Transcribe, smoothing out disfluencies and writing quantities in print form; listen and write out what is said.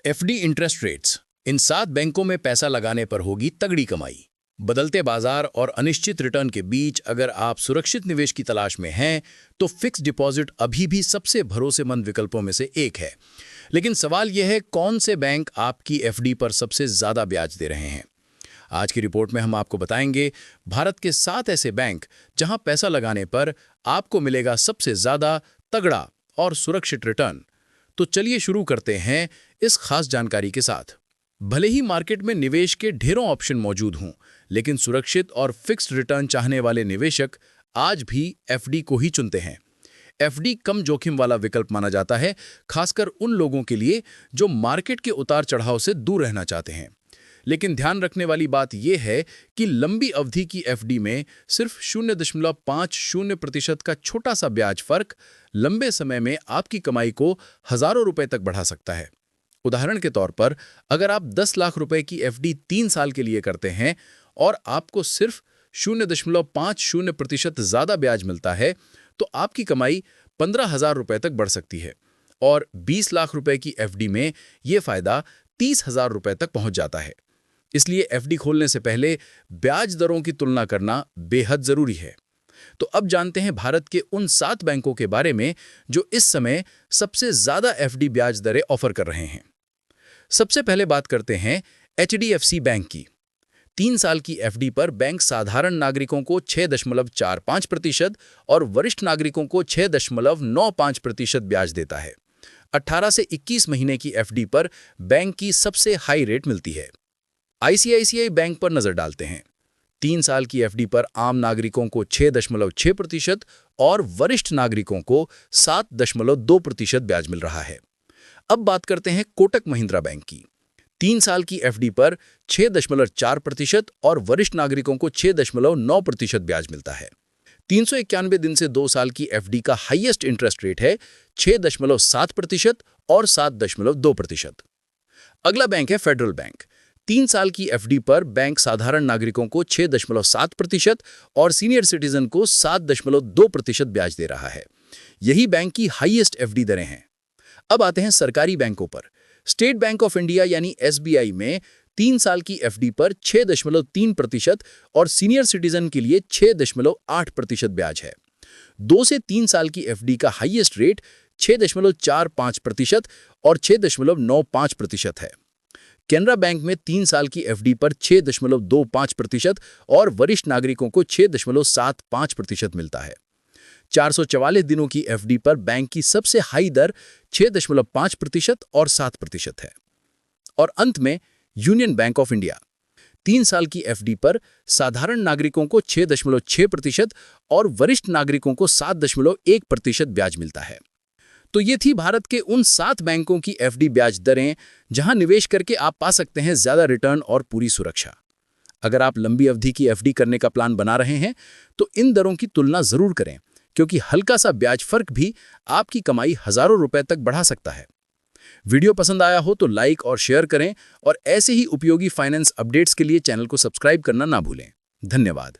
FD interest rates. इन 7 बैंकों में पैसा लगाने पर होगी तगड़ी कमाई। बदलते बाजार और अनिश्चित रिटर्न के बीच अगर आप सुरक्षित निवेश की तलाश में हैं, तो फिक्स डिपॉजिट अभी भी सबसे भरोसेमंद विकल्पों में से एक है। लेकिन सवाल यह है, कौन से बैंक आपकी एफडी पर सबसे ज्यादा ब्याज दे रहे हैं? आज की रिपोर्ट में हम आपको बताएंगे भारत के 7 ऐसे बैंक जहां पैसा लगाने पर आपको मिलेगा सबसे ज्यादा तगड़ा और सुरक्षित रिटर्न। तो चलिए शुरू करते हैं इस खास जानकारी के साथ। भले ही मार्केट में निवेश के ढेरों ऑप्शन मौजूद हों, लेकिन सुरक्षित और फिक्स्ड रिटर्न चाहने वाले निवेशक आज भी एफडी को ही चुनते हैं। एफडी कम जोखिम वाला विकल्प माना जाता है, खासकर उन लोगों के लिए जो मार्केट के उतार चढ़ाव से दूर रहना चाहते हैं। लेकिन ध्यान रखने वाली बात यह है कि लंबी अवधि की एफडी में सिर्फ 0.50% का छोटा सा ब्याज फर्क लंबे समय में आपकी कमाई को हजारों रुपए तक बढ़ा सकता है। उदाहरण के तौर पर, अगर आप 10 लाख रुपए की एफडी 3 साल के लिए करते हैं और आपको सिर्फ 0.50% ज्यादा ब्याज मिलता है, तो आपकी कमाई 15,000 रुपए तक बढ़ सकती है और 20 लाख रुपए की एफडी में यह फायदा 30,000 रुपए तक पहुंच जाता है। इसलिए एफडी खोलने से पहले ब्याज दरों की तुलना करना बेहद जरूरी है। तो अब जानते हैं भारत के उन 7 बैंकों के बारे में जो इस समय सबसे ज्यादा एफडी ब्याज दरें ऑफर कर रहे हैं। सबसे पहले बात करते हैं एचडीएफसी बैंक की। 3 साल की एफडी पर बैंक साधारण नागरिकों को 6.45% और वरिष्ठ नागरिकों को 6.95% ब्याज देता है। 18 से 21 महीने की एफडी पर बैंक की सबसे हाई रेट मिलती है। आईसीआईसीआई बैंक पर नजर डालते हैं। 3 साल की एफडी पर आम नागरिकों को 6.6% और वरिष्ठ नागरिकों को 7.2% ब्याज मिल रहा है। अब बात करते हैं कोटक महिंद्रा बैंक की। 3 साल की एफडी पर 6.4% और वरिष्ठ नागरिकों को 6.9% ब्याज मिलता है। 391 दिन से 2 साल की एफडी का हाईएस्ट इंटरेस्ट रेट है 6.7% और 7.2%। अगला बैंक है फेडरल बैंक। 3 साल की एफडी पर बैंक साधारण नागरिकों को 6.7% और सीनियर सिटीजन को 7.2% ब्याज दे रहा है। यही बैंक की हाईएस्ट एफडी दरें हैं। अब आते हैं सरकारी बैंकों पर। स्टेट बैंक ऑफ इंडिया यानी एसबीआई में 3 साल की एफडी पर 6.3% और सीनियर सिटीजन के लिए 6.8% ब्याज है। 2 से 3 साल की एफडी का हाईएस्ट रेट 6.45% और 6.95% है। केनरा बैंक में 3 साल की एफडी पर 6.25% और वरिष्ठ नागरिकों को 6.75% मिलता है। 444 दिनों की एफडी पर बैंक की सबसे हाई दर 6.5% और 7% है। और अंत में यूनियन बैंक ऑफ इंडिया। 3 साल की एफडी पर साधारण नागरिकों को 6.6% और वरिष्ठ नागरिकों को 7.1% ब्याज मिलता है। तो ये थी भारत के उन 7 बैंकों की एफडी ब्याज दरें जहां निवेश करके आप पा सकते हैं ज्यादा रिटर्न और पूरी सुरक्षा। अगर आप लंबी अवधि की एफडी करने का प्लान बना रहे हैं, तो इन दरों की तुलना जरूर करें, क्योंकि हल्का सा ब्याज फर्क भी आपकी कमाई हजारों रुपए तक बढ़ा सकता है। वीडियो पसंद आया हो तो लाइक और शेयर करें और ऐसे ही उपयोगी फाइनेंस अपडेट्स के लिए चैनल को सब्सक्राइब करना ना भूलें। धन्यवाद।